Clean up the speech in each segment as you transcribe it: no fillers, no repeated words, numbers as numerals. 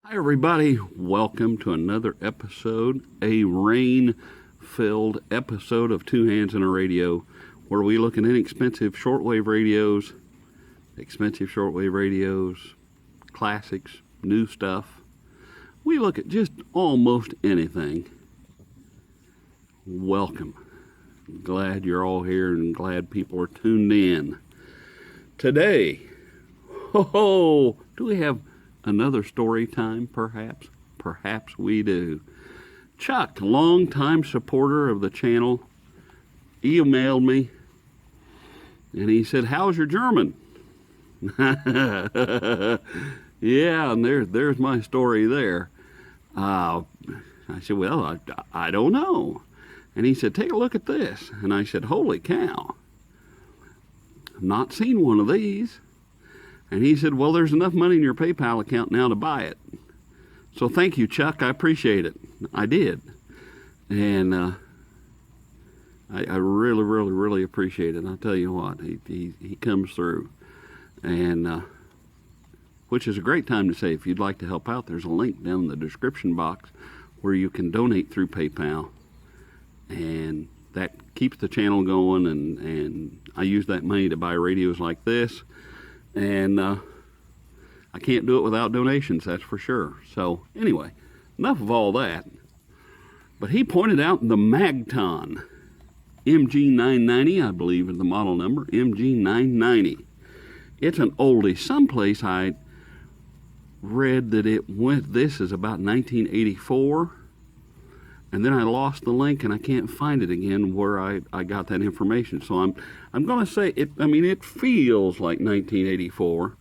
Hi, everybody. Welcome to another episode, a rain-filled episode of Two Hands in a Radio, where we look at inexpensive shortwave radios, expensive shortwave radios, classics, new stuff. We look at just almost anything. Welcome. Glad you're all here and glad people are tuned in. Today, do we have another story time, perhaps? Perhaps we do. Chuck, longtime supporter of the channel, emailed me, and he said, "How's your German?" Yeah, and there's my story there. I said, "Well, I don't know." And he said, "Take a look at this." And I said, "Holy cow. Not seen one of these." And he said, "Well, there's enough money in your PayPal account now to buy it." So thank you, Chuck. I appreciate it. I did. And I really, really, really appreciate it. I'll tell you what, he comes through. And which is a great time to say, if you'd like to help out, there's a link down in the description box where you can donate through PayPal. And that keeps the channel going, and I use that money to buy radios like this. And I can't do it without donations, that's for sure. So anyway, enough of all that. But he pointed out the Magton MG-990, I believe is the model number, MG-990. It's an oldie. Someplace I read that this is about 1984. And then I lost the link, and I can't find it again where I got that information. So I'm going to say it. I mean, it feels like 1984.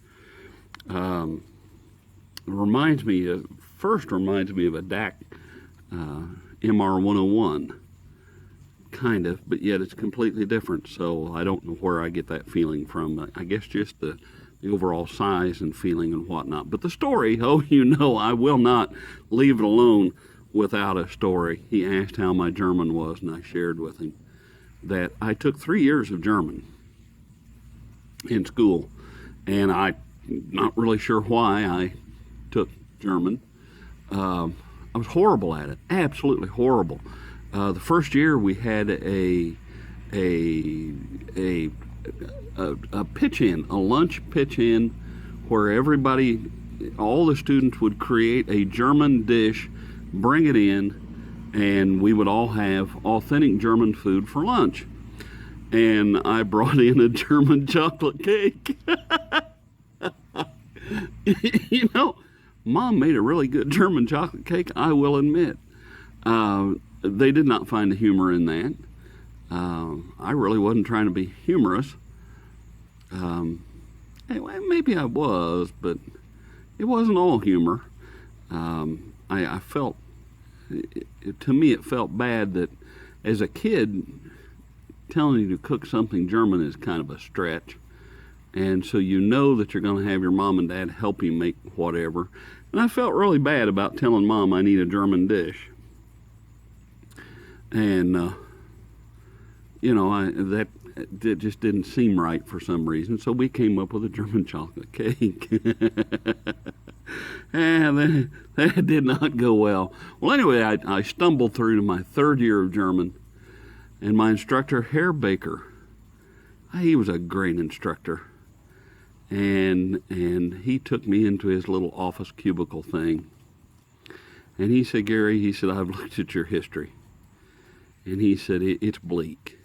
Reminds me of a DAC MR101, kind of, but yet it's completely different. So I don't know where I get that feeling from. I guess just the overall size and feeling and whatnot. But the story, I will not leave it alone without a story. He asked how my German was, and I shared with him that I took 3 years of German in school, and I'm not really sure why I took German. I was horrible at it, absolutely horrible. The first year we had a pitch-in, a lunch pitch-in, where all the students would create a German dish, bring it in, and we would all have authentic German food for lunch. And I brought in a German chocolate cake. Mom made a really good German chocolate cake, I will admit. They did not find the humor in that. I really wasn't trying to be humorous. Anyway, maybe I was, but it wasn't all humor. I felt, to me, it felt bad that as a kid, telling you to cook something German is kind of a stretch. And so you know that you're going to have your mom and dad help you make whatever. And I felt really bad about telling Mom I need a German dish. And, that just didn't seem right for some reason. So we came up with a German chocolate cake. And that did not go well. Well, anyway, I stumbled through to my third year of German, and my instructor, Herr Baker, he was a great instructor, and he took me into his little office cubicle thing, and he said, "Gary," "I've looked at your history," and he said, "It's bleak."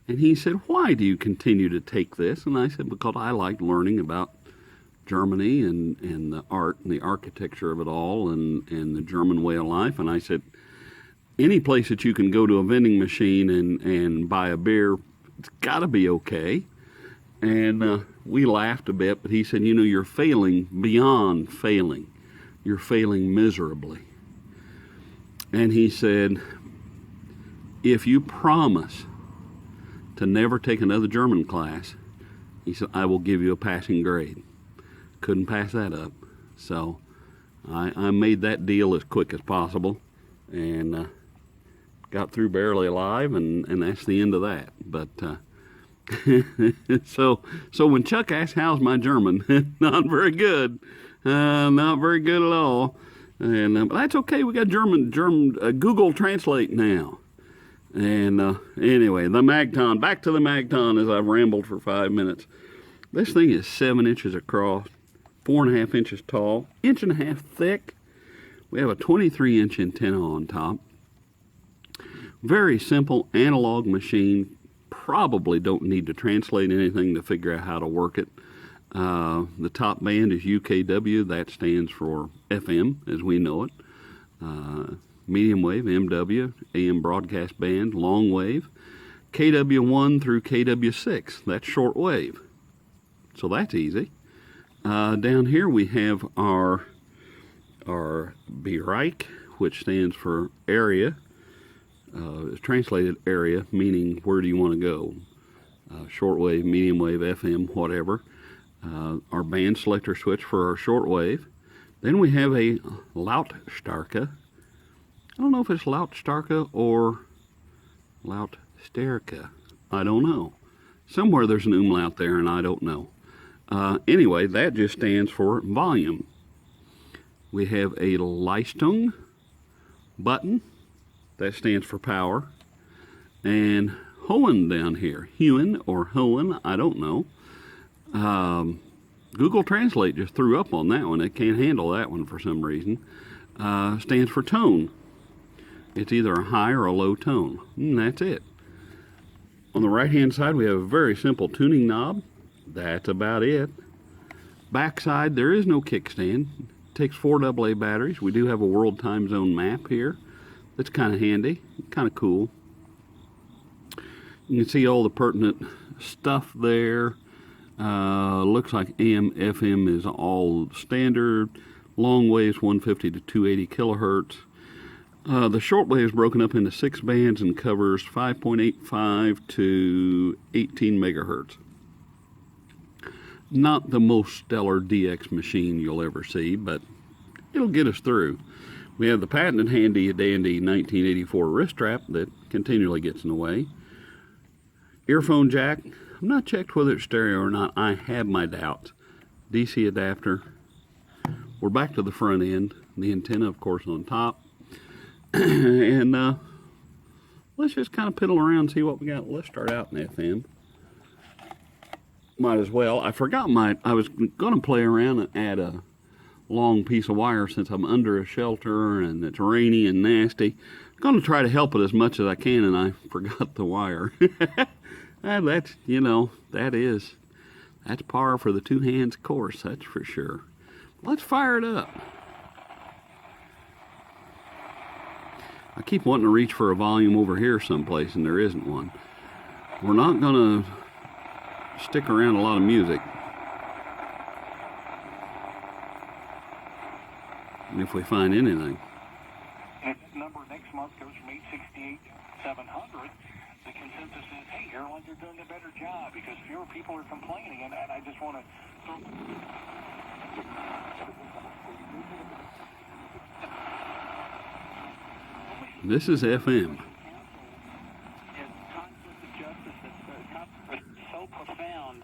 And he said, "Why do you continue to take this?" And I said, "Because I like learning about Germany and the art and the architecture of it all and the German way of life." And I said, "Any place that you can go to a vending machine and buy a beer, it's got to be okay." And we laughed a bit, but he said, "You're failing beyond failing. You're failing miserably." And he said, "If you promise to never take another German class," he said, "I will give you a passing grade." Couldn't pass that up. So I made that deal as quick as possible, and got through barely alive, and that's the end of that. But so when Chuck asked, "How's my German?" Not very good. Not very good at all. And but that's okay. We got German Google Translate now. And anyway, the Magton. Back to the Magton as I've rambled for 5 minutes. This thing is 7 inches across, 4.5 inches tall, 1.5 inches thick. We have a 23-inch antenna on top. Very simple analog machine. Probably don't need to translate anything to figure out how to work it. The top band is UKW. That stands for FM as we know it. Medium wave, MW, AM broadcast band, long wave. KW1 through KW6. That's short wave. So that's easy. Down here we have our Bereich, which stands for area. It's translated area, meaning where do you want to go? Shortwave, medium wave, FM, whatever. Our band selector switch for our shortwave. Then we have a Lautstärke. I don't know if it's Lautstärke or Lautstärke. I don't know. Somewhere there's an umlaut there and I don't know. Anyway, that just stands for volume. We have a Leistung button. That stands for power. And Hohen down here. Hewen or Hohen, I don't know. Google Translate just threw up on that one. It can't handle that one for some reason. Stands for tone. It's either a high or a low tone. And that's it. On the right hand side we have a very simple tuning knob. That's about it. Backside there is no kickstand. It takes 4 AA batteries. We do have a world time zone map here. That's kind of handy, kind of cool. You can see all the pertinent stuff there. Looks like AM, FM is all standard. Long waves 150 to 280 kilohertz. The short wave is broken up into 6 bands and covers 5.85 to 18 megahertz. Not the most stellar DX machine you'll ever see, but it'll get us through. We have the patented handy dandy 1984 wrist strap that continually gets in the way. Earphone jack. I've not checked whether it's stereo or not. I have my doubts. DC adapter. We're back to the front end. The antenna, of course, on top. And let's just kind of piddle around and see what we got. Let's start out in FM. Might as well. I forgot I was going to play around and add a long piece of wire since I'm under a shelter and it's rainy and nasty. I'm going to try to help it as much as I can, and I forgot the wire. That's, you know, that's par for the two hands course, that's for sure. Let's fire it up. I keep wanting to reach for a volume over here someplace and there isn't one. We're not going to stick around a lot of music. If we find anything. If this number next month goes from 868 to 700, the consensus is, hey, airlines are doing a better job because fewer people are complaining, and I just want to throw... This is FM. Conflict of justice is so profound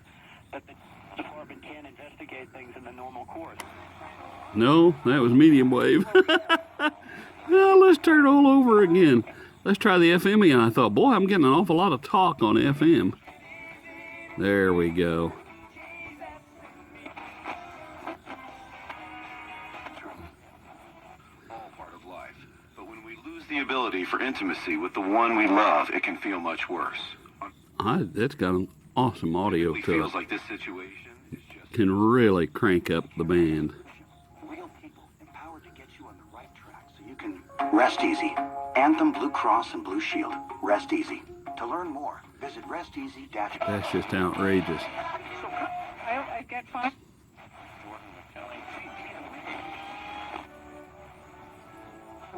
that the department can't investigate things in the normal course. No, that was medium wave. Well, let's turn it all over again. Let's try the FM again. I thought, boy, I'm getting an awful lot of talk on FM. There we go. All part of life. But when we lose the ability for intimacy with the one we love, it can feel much worse. That's got an awesome audio It to feels it. like this situation is just... Can really crank up the band. Real people empowered to get you on the right track so you can rest easy. Anthem, Blue Cross, and Blue Shield. Rest easy. To learn more, visit RestEasy. That's just outrageous. I get fine.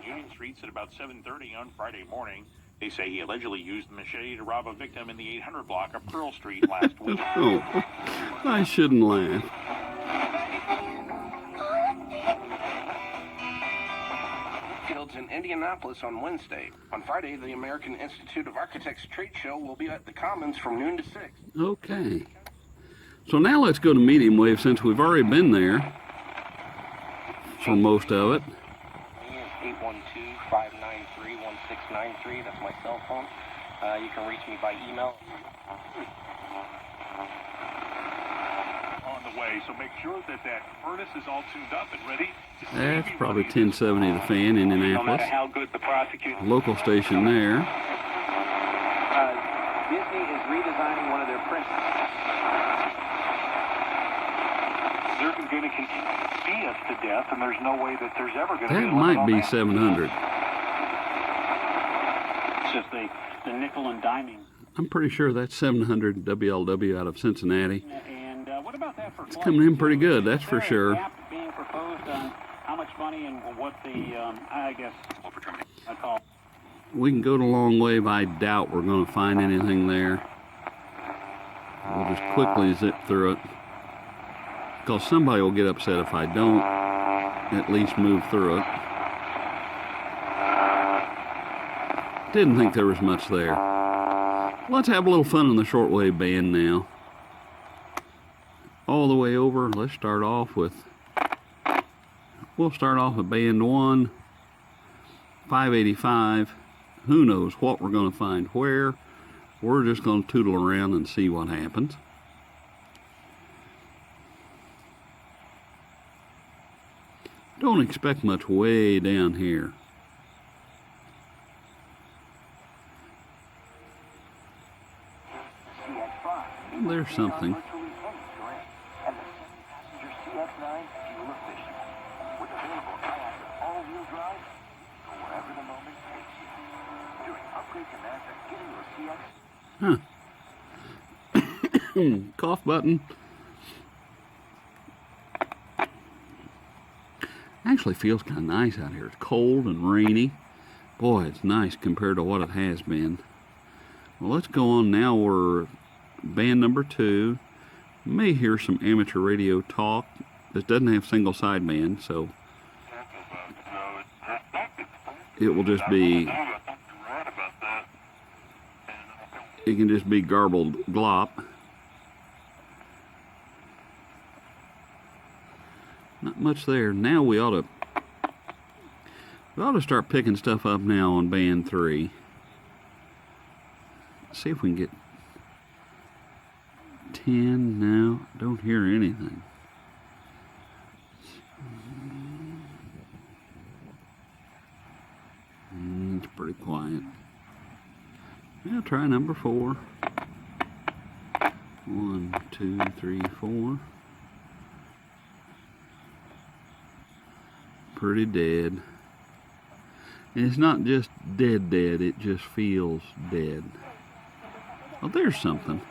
Union Street's at about 7:30 on Friday morning. They say he allegedly used the machete to rob a victim in the 800 block of Pearl Street last week. Oh, I shouldn't laugh. Fields in Indianapolis on Wednesday. On Friday, the American Institute of Architects trade show will be at the Commons from noon to 6. Okay. So now let's go to medium wave since we've already been there for most of it. 612-593-1693. That's my cell phone. You can reach me by email. On the way, so make sure that furnace is all tuned up and ready. That's probably 1070 The Fan, Indianapolis. No matter how good the prosecutor. Local station there. Disney is redesigning one of their prints. They're going to continue to see us to death, and there's no way that there's ever going to be That a limit might on be that. 700. It's just the nickel and diming. I'm pretty sure that's 700 WLW out of Cincinnati. And what about that for It's coming in pretty good, that's for sure. Being proposed on how much money and what the, I guess, I call. We can go the long way, but I doubt we're going to find anything there. We'll just quickly zip through it. Because somebody will get upset if I don't at least move through it. Didn't think there was much there. Let's have a little fun in the shortwave band now. All the way over, let's start off with, we'll start off with band 1, 585. Who knows what we're going to find where. We're just going to tootle around and see what happens. Don't expect much way down here. There's something. Huh. Cough button. Actually feels kind of nice out here. It's cold and rainy. Boy, it's nice compared to what it has been. Well, let's go on now. We're band number 2. You may hear some amateur radio talk. This doesn't have single sideband, so it will just be, it can just be garbled glop. Not much there. Now we ought to start picking stuff up now on band 3. See if we can get 10 now. Don't hear anything. It's pretty quiet. Now try number 4. 1, 2, 3, 4. Pretty dead. And it's not just dead, it just feels dead. Oh, there's something.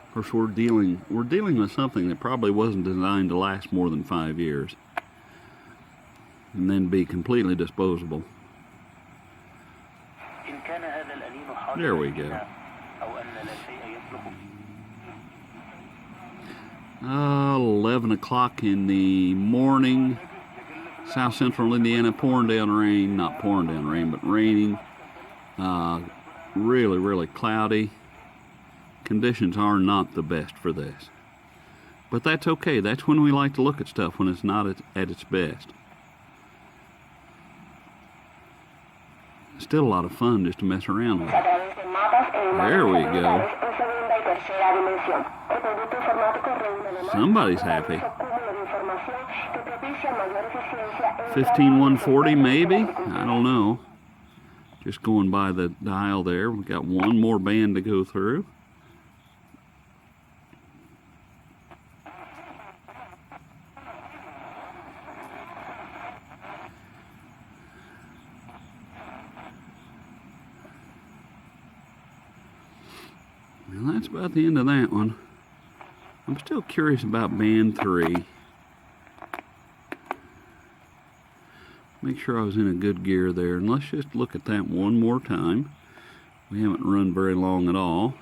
Of course, we're dealing with something that probably wasn't designed to last more than 5 years and then be completely disposable. There we go. 11 o'clock in the morning, South Central Indiana, pouring down rain. Not pouring down rain, but raining. Really, really cloudy. Conditions are not the best for this. But that's okay. That's when we like to look at stuff, when it's not at its best. Still a lot of fun just to mess around with it. There we go. Somebody's happy. 15140 maybe? I don't know. Just going by the dial there. We've got one more band to go through. Well, that's about the end of that one. I'm still curious about band 3. Make sure I was in a good gear there. And let's just look at that one more time. We haven't run very long at all.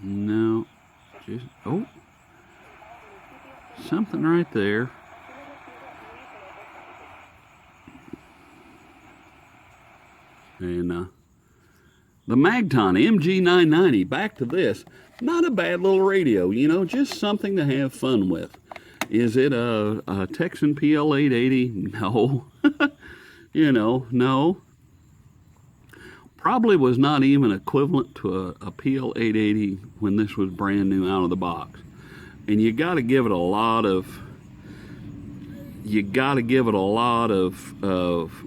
No. Just, oh. Something right there. And the Magton MG-990, back to this. Not a bad little radio, you know, just something to have fun with. Is it a Texan PL880? No. You know, no. Probably was not even equivalent to a PL880 when this was brand new out of the box. And you got to give it a lot of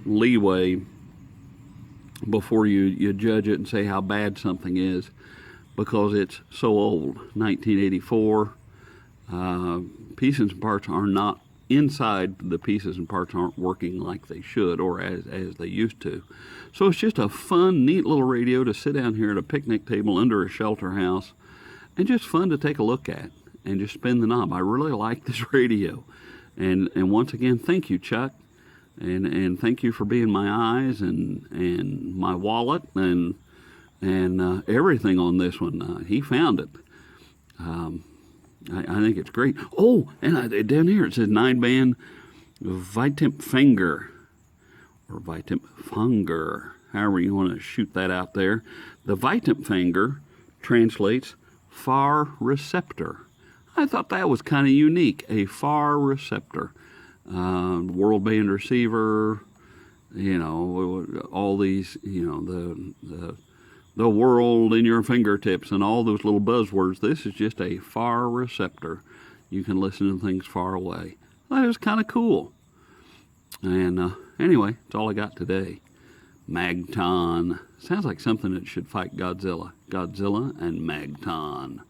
leeway before you judge it and say how bad something is, because it's so old. 1984. Pieces and parts are not inside. The pieces and parts aren't working like they should, or as they used to. So it's just a fun, neat little radio to sit down here at a picnic table under a shelter house, and just fun to take a look at and just spin the knob. I really like this radio, and once again, thank you, Chuck, and thank you for being my eyes and my wallet and everything on this one. He found it. I think it's great. Oh, and down here it says 9-band Vitemp Finger, or Vitemp Funger, however you want to shoot that out there. The Vitemp Finger translates far receptor. I thought that was kind of unique, a far receptor. World band receiver, you know, all these, you know, the world in your fingertips and all those little buzzwords. This is just a far receptor. You can listen to things far away. That is kind of cool. And anyway, that's all I got today. Magton. Sounds like something that should fight Godzilla. Godzilla and Magton.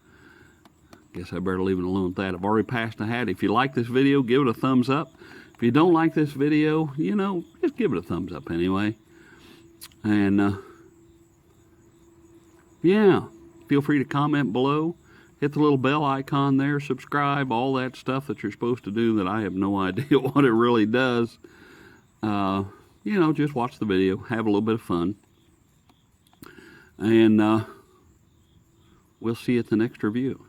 Guess I better leave it alone with that. I've already passed a hat. If you like this video, give it a thumbs up. If you don't like this video, you know, just give it a thumbs up anyway. And yeah, feel free to comment below. Hit the little bell icon there, subscribe, all that stuff that you're supposed to do that I have no idea what it really does. You know, just watch the video, have a little bit of fun. And we'll see you at the next review.